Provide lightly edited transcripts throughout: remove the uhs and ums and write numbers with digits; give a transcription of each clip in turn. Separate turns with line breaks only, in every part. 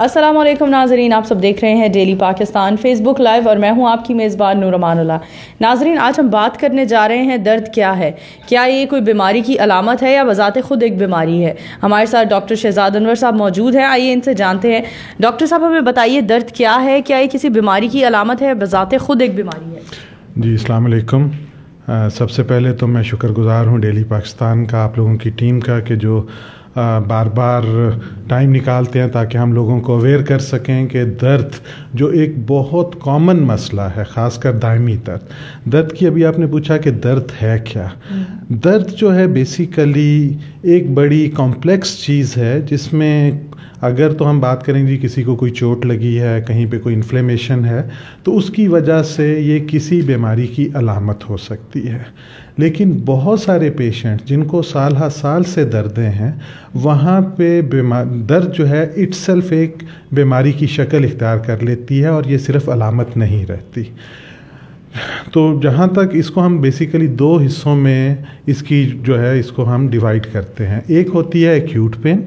السلام علیکم ناظرین، آپ سب دیکھ رہے ہیں ڈیلی پاکستان فیس بک لائیو اور میں ہوں آپ کی میزبان نور امان اللہ۔ ناظرین، آج ہم بات کرنے جا رہے ہیں درد کیا ہے، کیا یہ کوئی بیماری کی علامت ہے یا بذات خود ایک بیماری ہے۔ ہمارے ساتھ ڈاکٹر شہزاد انور صاحب موجود ہیں، آئیے ان سے جانتے ہیں۔ ڈاکٹر صاحب ہمیں بتائیے درد کیا ہے، کیا یہ کسی بیماری کی علامت ہے، بذات خود ایک بیماری ہے؟
جی السلام علیکم۔ سب سے پہلے تو میں شکر گزار ہوں ڈیلی پاکستان کا، آپ لوگوں کی ٹیم کا، کہ جو بار بار ٹائم نکالتے ہیں تاکہ ہم لوگوں کو اویئر کر سکیں کہ درد جو ایک بہت کامن مسئلہ ہے، خاص کر دائمی درد کی ابھی آپ نے پوچھا کہ درد ہے کیا۔ درد جو ہے بیسیکلی ایک بڑی کمپلیکس چیز ہے، جس میں اگر تو ہم بات کریں جی کسی کو کوئی چوٹ لگی ہے، کہیں پہ کوئی انفلیمیشن ہے، تو اس کی وجہ سے یہ کسی بیماری کی علامت ہو سکتی ہے۔ لیکن بہت سارے پیشنٹ جن کو سال ہر سال سے دردیں ہیں، وہاں پہ درد جو ہے اٹ سیلف ایک بیماری کی شکل اختیار کر لیتی ہے اور یہ صرف علامت نہیں رہتی۔ تو جہاں تک اس کو ہم بیسیکلی دو حصوں میں اس کی جو ہے اس کو ہم ڈیوائڈ کرتے ہیں۔ ایک ہوتی ہے ایکیوٹ پین،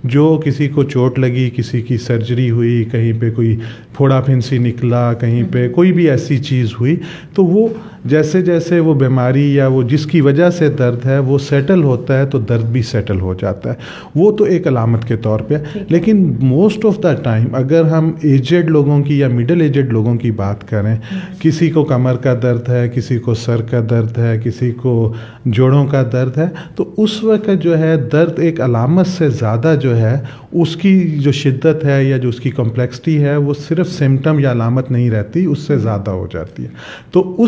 جو کسی کو چوٹ لگی، کسی کی سرجری ہوئی، کہیں پہ کوئی پھوڑا پھنسی نکلا، کہیں پہ کوئی بھی ایسی چیز ہوئی، تو وہ جیسے جیسے وہ بیماری یا وہ جس کی وجہ سے درد ہے وہ سیٹل ہوتا ہے تو درد بھی سیٹل ہو جاتا ہے، وہ تو ایک علامت کے طور پہ۔ لیکن موسٹ آف دا ٹائم اگر ہم ایجڈ لوگوں کی یا مڈل ایجڈ لوگوں کی بات کریں، کسی کو کمر کا درد ہے، کسی کو سر کا درد ہے، کسی کو جوڑوں کا درد ہے، تو اس وقت جو ہے درد ایک علامت سے زیادہ جو ہے اس کی جو شدت ہے یا جو اس کی کمپلیکسٹی ہے وہ صرف سمٹم یا علامت نہیں رہتی، اس سے زیادہ ہو جاتی ہے۔ تو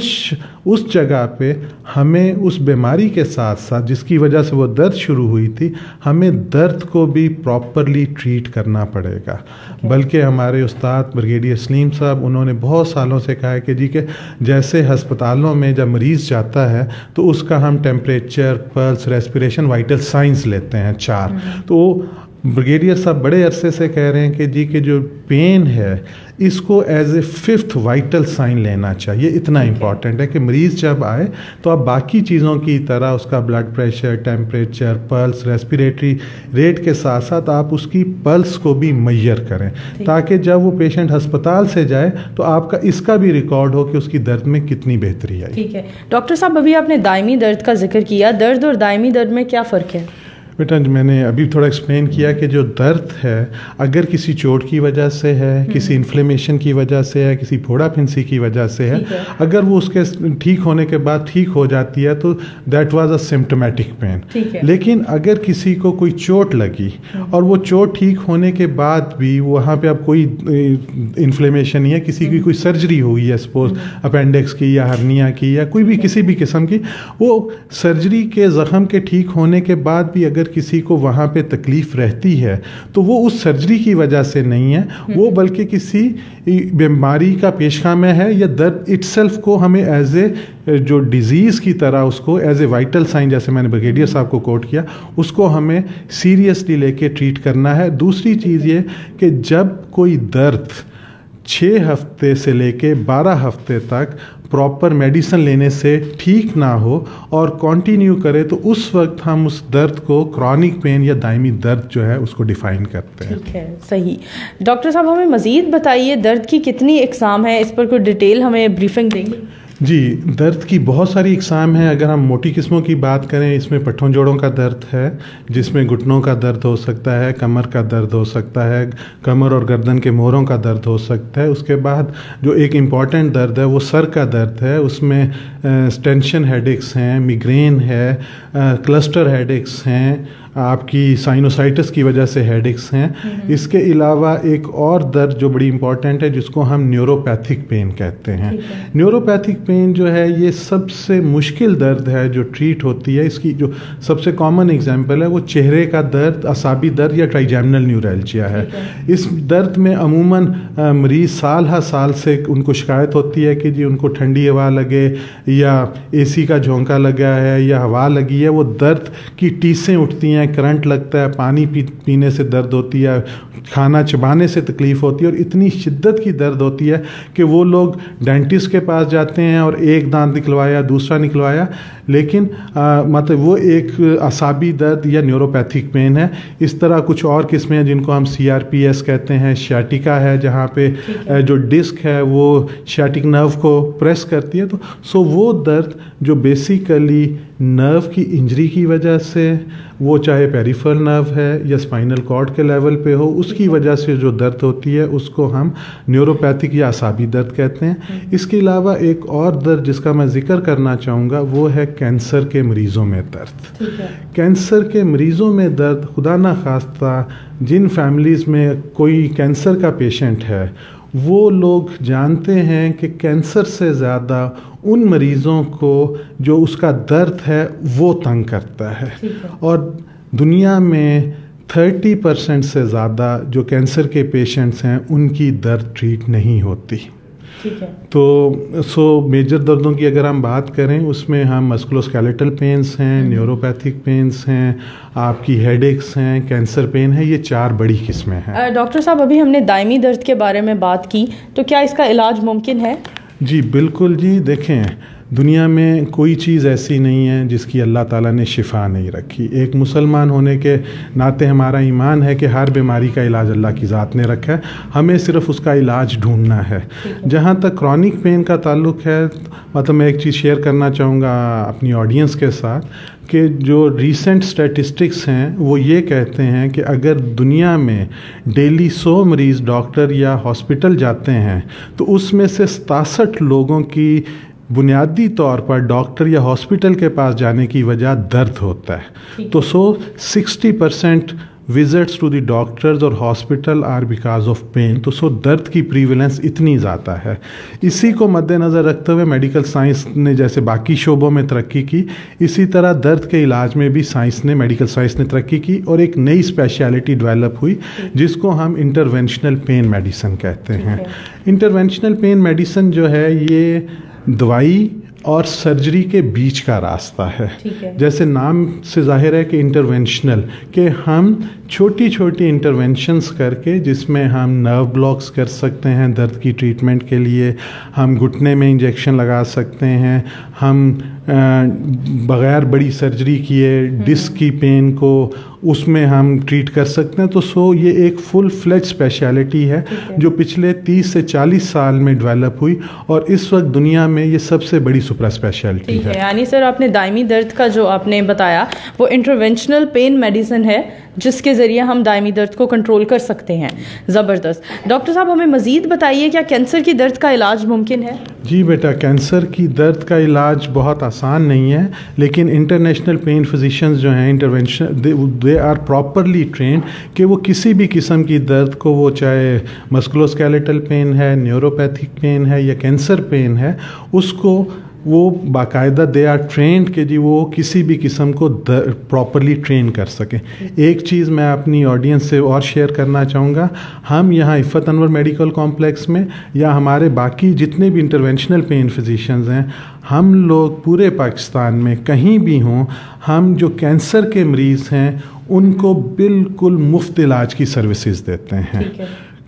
اس جگہ پہ ہمیں اس بیماری کے ساتھ ساتھ جس کی وجہ سے وہ درد شروع ہوئی تھی، ہمیں درد کو بھی پراپرلی ٹریٹ کرنا پڑے گا۔ بلکہ ہمارے استاد بریگیڈیئر سلیم صاحب، انہوں نے بہت سالوں سے کہا ہے کہ جی کہ جیسے ہسپتالوں میں جب مریض جاتا ہے تو اس کا ہم temperature, plus, respiration, vital science لیتے ہیں 4، تو بریگیڈیئر صاحب بڑے عرصے سے کہہ رہے ہیں کہ جی کہ جو پین ہے اس کو as a 5th vital sign لینا چاہیے۔ اتنا امپورٹنٹ ہے کہ مریض جب آئے تو آپ باقی چیزوں کی طرح اس کا blood pressure, temperature, pulse, respiratory rate کے ساتھ ساتھ آپ اس کی پلس کو بھی میئر کریں، تاکہ جب وہ پیشنٹ ہسپتال سے جائے تو آپ کا اس کا بھی ریکارڈ ہو کہ اس کی درد میں کتنی بہتری آئی۔
ٹھیک ہے ڈاکٹر صاحب، ابھی آپ نے دائمی درد کا ذکر کیا، درد اور دائمی درد میں کیا فرق ہے؟
بیٹا میں نے ابھی تھوڑا ایکسپلین کیا کہ جو درد ہے اگر کسی چوٹ کی وجہ سے ہے، کسی انفلیمیشن کی وجہ سے ہے، کسی پھوڑا پھنسی کی وجہ سے ہے، اگر وہ اس کے ٹھیک ہونے کے بعد ٹھیک ہو جاتی ہے تو دیٹ واز اے سمپٹومیٹک پین۔ لیکن اگر کسی کو کوئی چوٹ لگی اور وہ چوٹ ٹھیک ہونے کے بعد بھی وہاں پہ اب کوئی انفلیمیشن نہیں ہے، کسی کی کوئی سرجری ہوئی ہے سپوز اپینڈکس کی یا ہرنیا کی یا کوئی بھی کسی بھی قسم کی، وہ سرجری کے زخم کے ٹھیک ہونے کے بعد بھی اگر کسی کو وہاں پہ تکلیف رہتی ہے تو وہ اس سرجری کی وجہ سے نہیں ہے، وہ بلکہ کسی بیماری کا پیش خیمہ ہے، یا درد اٹ سیلف کو ہمیں ایز اے جو ڈیزیز کی طرح اس کو ایز اے وائٹل سائن، جیسے میں نے بریگیڈیئر صاحب کو کوٹ کیا، اس کو ہمیں سیریسلی لے کے ٹریٹ کرنا ہے۔ دوسری چیز یہ کہ جب کوئی درد 6 ہفتے سے لے کے 12 ہفتے تک پراپر میڈیسن لینے سے ٹھیک نہ ہو اور کنٹینیو کرے تو اس وقت ہم اس درد کو کرونک پین یا دائمی درد جو ہے اس کو ڈیفائن کرتے ہیں۔
ٹھیک ہے، صحیح۔ ڈاکٹر صاحب ہمیں مزید بتائیے درد کی کتنی اقسام ہیں، اس پر کوئی ڈیٹیل ہمیں بریفنگ دیں گے؟
جی درد کی بہت ساری اقسام ہیں۔ اگر ہم موٹی قسموں کی بات کریں، اس میں پٹھوں جوڑوں کا درد ہے، جس میں گھٹنوں کا درد ہو سکتا ہے، کمر کا درد ہو سکتا ہے، کمر اور گردن کے موہروں کا درد ہو سکتا ہے۔ اس کے بعد جو ایک امپورٹنٹ درد ہے وہ سر کا درد ہے، اس میں ٹینشن ہیڈ ایکس ہیں، میگرین ہے، کلسٹر ہیڈ ایکس ہیں، آپ کی سائنوسائٹس کی وجہ سے ہیڈ ایکس ہیں۔ اس کے علاوہ ایک اور درد جو بڑی امپورٹنٹ ہے جس کو ہم نیوروپیتھک پین کہتے ہیں۔ نیوروپیتھک پین جو ہے یہ سب سے مشکل درد ہے جو ٹریٹ ہوتی ہے۔ اس کی جو سب سے کامن ایگزامپل ہے وہ چہرے کا درد، اعصابی درد یا ٹرائیجیمنل نیورالجیا ہے۔ اس درد میں عموماً مریض سال ہر سال سے ان کو شکایت ہوتی ہے کہ جی ان کو ٹھنڈی ہوا لگے یا اے سی کا جھونکا لگا ہے یا ہوا لگی ہے، وہ درد کی ٹیسیں اٹھتی ہیں ہیں, کرنٹ لگتا ہے, پانی پینے سے درد ہوتی ہے, کھانا چبانے سے تکلیف ہوتی ہے, اور اتنی شدت کی درد ہوتی ہے کہ وہ لوگ ڈینٹسٹ کے پاس جاتے ہیں اور ایک دانت نکلوایا, دوسرا نکلوایا, لیکن مطلب وہ ایک اعصابی درد یا نیوروپیتھک پین ہے. اس طرح کچھ اور قسمیں ہیں جن کو ہم CRPS کہتے ہیں, شیاٹیکا ہے جہاں پہ جو ڈسک ہے وہ شیاٹک نرو کو پریس کرتی ہے. تو وہ درد جو بیسیکلی نرو کی انجری کی وجہ سے, وہ چاہے پیریفرل نرو ہے یا اسپائنل کارڈ کے لیول پہ ہو, اس کی وجہ سے جو درد ہوتی ہے اس کو ہم نیوروپیتھک یا اعصابی درد کہتے ہیں. اس کے علاوہ ایک اور درد جس کا میں ذکر کرنا چاہوں گا وہ ہے کینسر کے مریضوں میں درد. کینسر کے مریضوں میں درد, خدا نہ خواستہ جن فیملیز میں کوئی کینسر کا پیشنٹ ہے وہ لوگ جانتے ہیں کہ کینسر سے زیادہ ان مریضوں کو جو اس کا درد ہے وہ تنگ کرتا ہے, اور دنیا میں 30% سے زیادہ جو کینسر کے پیشنٹس ہیں ان کی درد ٹریٹ نہیں ہوتی. تو میجر دردوں کی اگر ہم بات کریں اس میں ہم مسکولوسکیلیٹل پینس ہیں, نیوروپیتھک پینس ہیں, آپ کی ہیڈ ایکس ہیں, کینسر پین ہے, یہ 4 بڑی قسمیں ہیں.
ڈاکٹر صاحب ابھی ہم نے دائمی درد کے بارے میں بات کی, تو کیا اس کا علاج ممکن ہے؟
جی بالکل جی. دیکھیں دنیا میں کوئی چیز ایسی نہیں ہے جس کی اللہ تعالیٰ نے شفا نہیں رکھی. ایک مسلمان ہونے کے ناطے ہمارا ایمان ہے کہ ہر بیماری کا علاج اللہ کی ذات نے رکھا ہے, ہمیں صرف اس کا علاج ڈھونڈنا ہے. جہاں تک کرونک پین کا تعلق ہے, مطلب میں ایک چیز شیئر کرنا چاہوں گا اپنی آڈینس کے ساتھ کہ جو ریسنٹ اسٹیٹسٹکس ہیں وہ یہ کہتے ہیں کہ اگر دنیا میں ڈیلی 100 مریض ڈاکٹر یا ہاسپٹل جاتے ہیں تو اس میں سے 67 لوگوں کی بنیادی طور پر ڈاکٹر یا ہاسپٹل کے پاس جانے کی وجہ درد ہوتا ہے. تو 60% وزٹس ٹو دی ڈاکٹرز اور hospital are because of pain. تو درد کی پریویلنس اتنی زیادہ ہے. اسی کو مد نظر رکھتے ہوئے میڈیکل سائنس نے جیسے باقی شعبوں میں ترقی کی, اسی طرح درد کے علاج میں بھی میڈیکل سائنس نے ترقی کی, اور ایک نئی اسپیشلٹی ڈیولپ ہوئی جس کو ہم انٹرونشنل پین میڈیسن کہتے ہیں. انٹرونشنل پین میڈیسن جو ہے یہ دوائی اور سرجری کے بیچ کا راستہ ہے. جیسے نام سے ظاہر ہے کہ انٹرونشنل, کہ ہم چھوٹی چھوٹی انٹرونشنز کر کے جس میں ہم نرو بلاکس کر سکتے ہیں درد کی ٹریٹمنٹ کے لیے, ہم گھٹنے میں انجیکشن لگا سکتے ہیں, ہم بغیر بڑی سرجری کیے ڈسک کی پین کو اس میں ہم ٹریٹ کر سکتے ہیں. تو یہ ایک فل فلیج اسپیشلٹی ہے جو پچھلے 30 سے 40 سال میں ڈیولپ ہوئی, اور اس وقت دنیا میں یہ سب سے بڑی سپر اسپیشلٹی ہے.
یعنی سر آپ نے دائمی درد کا جو آپ نے بتایا وہ انٹرونشنل پین میڈیسن ہے جس کے ذریعے ہم دائمی درد کو کنٹرول کر سکتے ہیں. زبردست. ڈاکٹر صاحب ہمیں مزید بتائیے, کیا کینسر کی درد کا علاج ممکن ہے؟
جی بیٹا, کینسر کی درد کا علاج بہت آسان نہیں ہے, لیکن انٹرنیشنل پین فزیشنز جو ہیں intervention they are properly trained کہ وہ کسی بھی قسم کی درد کو, وہ چاہے مسکولوسکیلیٹل پین ہے, نیوروپیتھک پین ہے یا کینسر پین ہے, اس کو وہ باقاعدہ دے آر ٹرینڈ کہ جی وہ کسی بھی قسم کو پراپرلی ٹرین کر سکیں. ایک چیز میں اپنی آڈینس سے اور شیئر کرنا چاہوں گا, ہم یہاں عفت انور میڈیکل کمپلیکس میں یا ہمارے باقی جتنے بھی انٹرونشنل پین فزیشنز ہیں, ہم لوگ پورے پاکستان میں کہیں بھی ہوں, ہم جو کینسر کے مریض ہیں ان کو بالکل مفت علاج کی سروسز دیتے ہیں.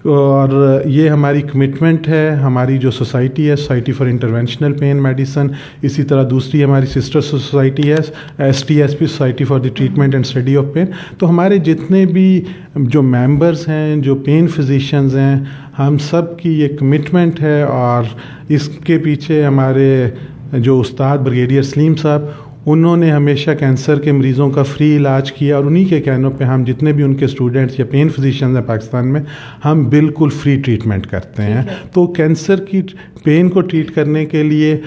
اور یہ ہماری کمٹمنٹ ہے. ہماری جو سوسائٹی ہے, society for interventional pain medicine, اسی طرح دوسری ہماری سسٹر سوسائٹی ہے STSP, society for the treatment and study of pain. تو ہمارے جتنے بھی جو ممبرز ہیں, جو پین فزیشنز ہیں, ہم سب کی یہ کمٹمنٹ ہے, اور اس کے پیچھے ہمارے جو استاد بریگیڈیئر سلیم صاحب, انہوں نے ہمیشہ کینسر کے مریضوں کا فری علاج کیا, اور انہی کے کہنوں پہ ہم جتنے بھی ان کے اسٹوڈنٹس یا پین فزیشنز ہیں پاکستان میں, ہم بالکل فری ٹریٹمنٹ کرتے ہیں. تو کینسر کی پین کو ٹریٹ کرنے کے لیے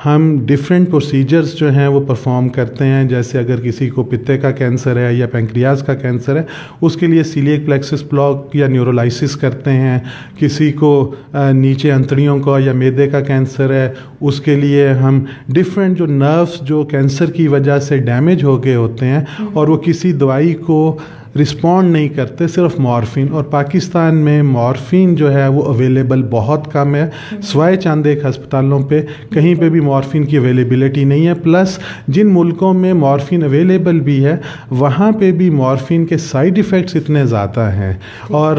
ہم ڈفرینٹ پروسیجرز جو ہیں وہ پرفارم کرتے ہیں. جیسے اگر کسی کو پتے کا کینسر ہے یا پینکریاز کا کینسر ہے, اس کے لیے سیلیک پلیکسس بلاک یا نیورولائسس کرتے ہیں. کسی کو نیچے انتڑیوں کا یا میدے کا کینسر ہے, اس کے لیے ہم ڈفرینٹ جو نروس جو کینسر کی وجہ سے ڈیمیج ہو گئے ہوتے ہیں اور وہ کسی دوائی کو رسپونڈ نہیں کرتے، صرف مورفین، اور پاکستان میں مورفین جو ہے وہ اویلیبل بہت کم ہے، سوائے چند ایک ہسپتالوں پہ کہیں پہ بھی مورفین کی اویلیبلٹی نہیں ہے، پلس جن ملکوں میں مورفین اویلیبل بھی ہے وہاں پہ بھی مورفین کے سائیڈ ایفیکٹس اتنے زیادہ ہیں، اور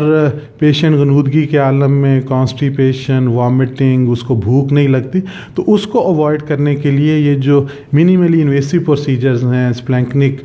پیشنٹ غنودگی کے عالم میں کانسٹیپیشن، وامٹنگ، اس کو بھوک نہیں لگتی، تو اس کو اوائڈ کرنے کے لیے یہ جو منیملی انویسو پروسیجرز ہیں، اسپلینکنک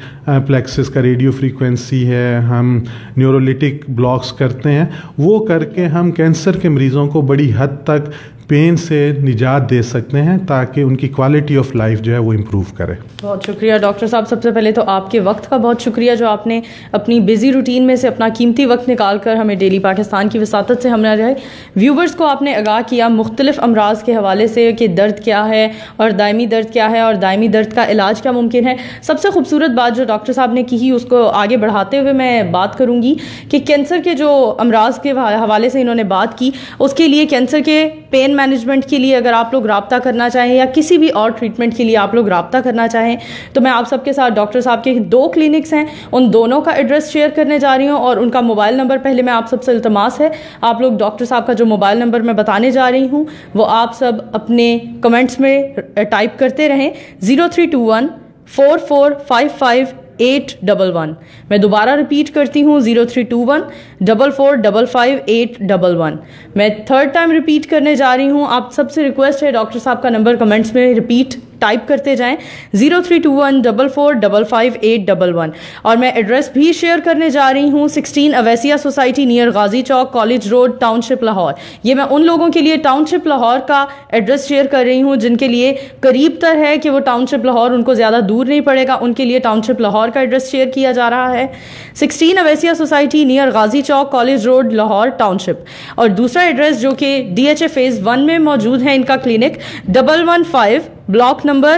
پلیکسس کا ریڈیو فریکوینسی ہے، ہم نیورولیٹک بلاکس کرتے ہیں، وہ کر کے ہم کینسر کے مریضوں کو بڑی حد تک پین سے نجات دے سکتے ہیں تاکہ ان کی کوالٹی آف لائف جو ہے وہ امپروو کرے۔ بہت
شکریہ ڈاکٹر صاحب، سب سے پہلے تو آپ کے وقت کا بہت شکریہ جو آپ نے اپنی بزی روٹین میں سے اپنا قیمتی وقت نکال کر ہمیں ڈیلی پاکستان کی وساطت سے ہمارے ویورز کو آپ نے آگاہ کیا مختلف امراض کے حوالے سے کہ درد کیا ہے اور دائمی درد کیا ہے اور دائمی درد کا علاج کیا ممکن ہے۔ سب سے خوبصورت بات جو ڈاکٹر صاحب نے کی اس کو آگے بڑھاتے ہوئے میں بات کروں گی کہ کینسر کے جو امراض کے حوالے سے انہوں نے بات کی، اس کے لیے کینسر کے پین مینجمنٹ کے لیے اگر آپ لوگ رابطہ کرنا چاہیں یا کسی بھی اور ٹریٹمنٹ کے لیے آپ لوگ رابطہ کرنا چاہیں تو میں آپ سب کے ساتھ ڈاکٹر صاحب کے 2 کلینکس ہیں، ان دونوں کا ایڈریس شیئر کرنے جا رہی ہوں اور ان کا موبائل نمبر پہلے میں آپ سب سے التماس ہے آپ لوگ ڈاکٹر صاحب کا جو موبائل نمبر میں بتانے جا رہی ہوں وہ آپ سب اپنے کمنٹس میں ٹائپ کرتے رہیں، 0321 4455 811۔ میں دوبارہ ریپیٹ کرتی ہوں 0321 4455 811۔ میں 3rd ٹائم ریپیٹ کرنے جا رہی ہوں، آپ سب سے ریکویسٹ ہے ڈاکٹر صاحب کا نمبر کمنٹس میں ریپیٹ ٹائپ کرتے جائیں 0321 4455 811۔ اور میں ایڈریس بھی شیئر کرنے جا رہی ہوں 16 اویسیہ سوسائٹی نیئر غازی چوک، کالج روڈ، ٹاؤن شپ لاہور۔ یہ میں ان لوگوں کے لیے ٹاؤن شپ لاہور کا ایڈریس شیئر کر رہی ہوں جن کے لیے قریب تر ہے کہ وہ ٹاؤن شپ لاہور ان کو زیادہ دور نہیں پڑے گا، ان کے لیے ٹاؤن شپ لاہور کا ایڈریس شیئر کیا جا رہا ہے 16 اویسیہ سوسائٹی نیئر غازی چوک، کالج روڈ، لاہور ٹاؤن شپ۔ اور دوسرا ایڈریس جو کہ DHA فیز 1 میں موجود ہے ان کا clinic 115 plot number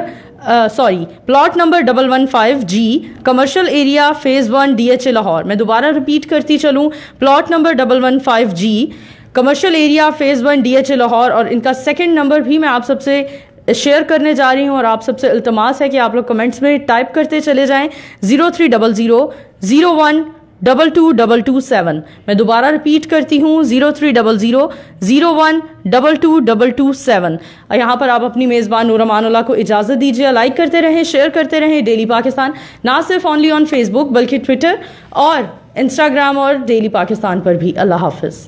115G، commercial area phase 1 DHA Lahore. میں دوبارہ ریپیٹ کرتی چلوں، plot number 115G، commercial area phase 1 DHA Lahore. اور ان کا 2nd نمبر بھی میں آپ سب سے شیئر کرنے جا رہی ہوں اور آپ سب سے التماس ہے کہ آپ لوگ کمنٹس میں ٹائپ کرتے چلے جائیں 0300 01 22227۔ میں دوبارہ ریپیٹ کرتی ہوں 0300 01 22227۔ یہاں پر آپ اپنی میزبان نور امان اللہ کو اجازت دیجیے، لائک کرتے رہیں، شیئر کرتے رہیں ڈیلی پاکستان، نہ صرف اونلی آن فیس بک بلکہ ٹویٹر اور انسٹاگرام اور ڈیلی پاکستان پر بھی۔ اللہ حافظ۔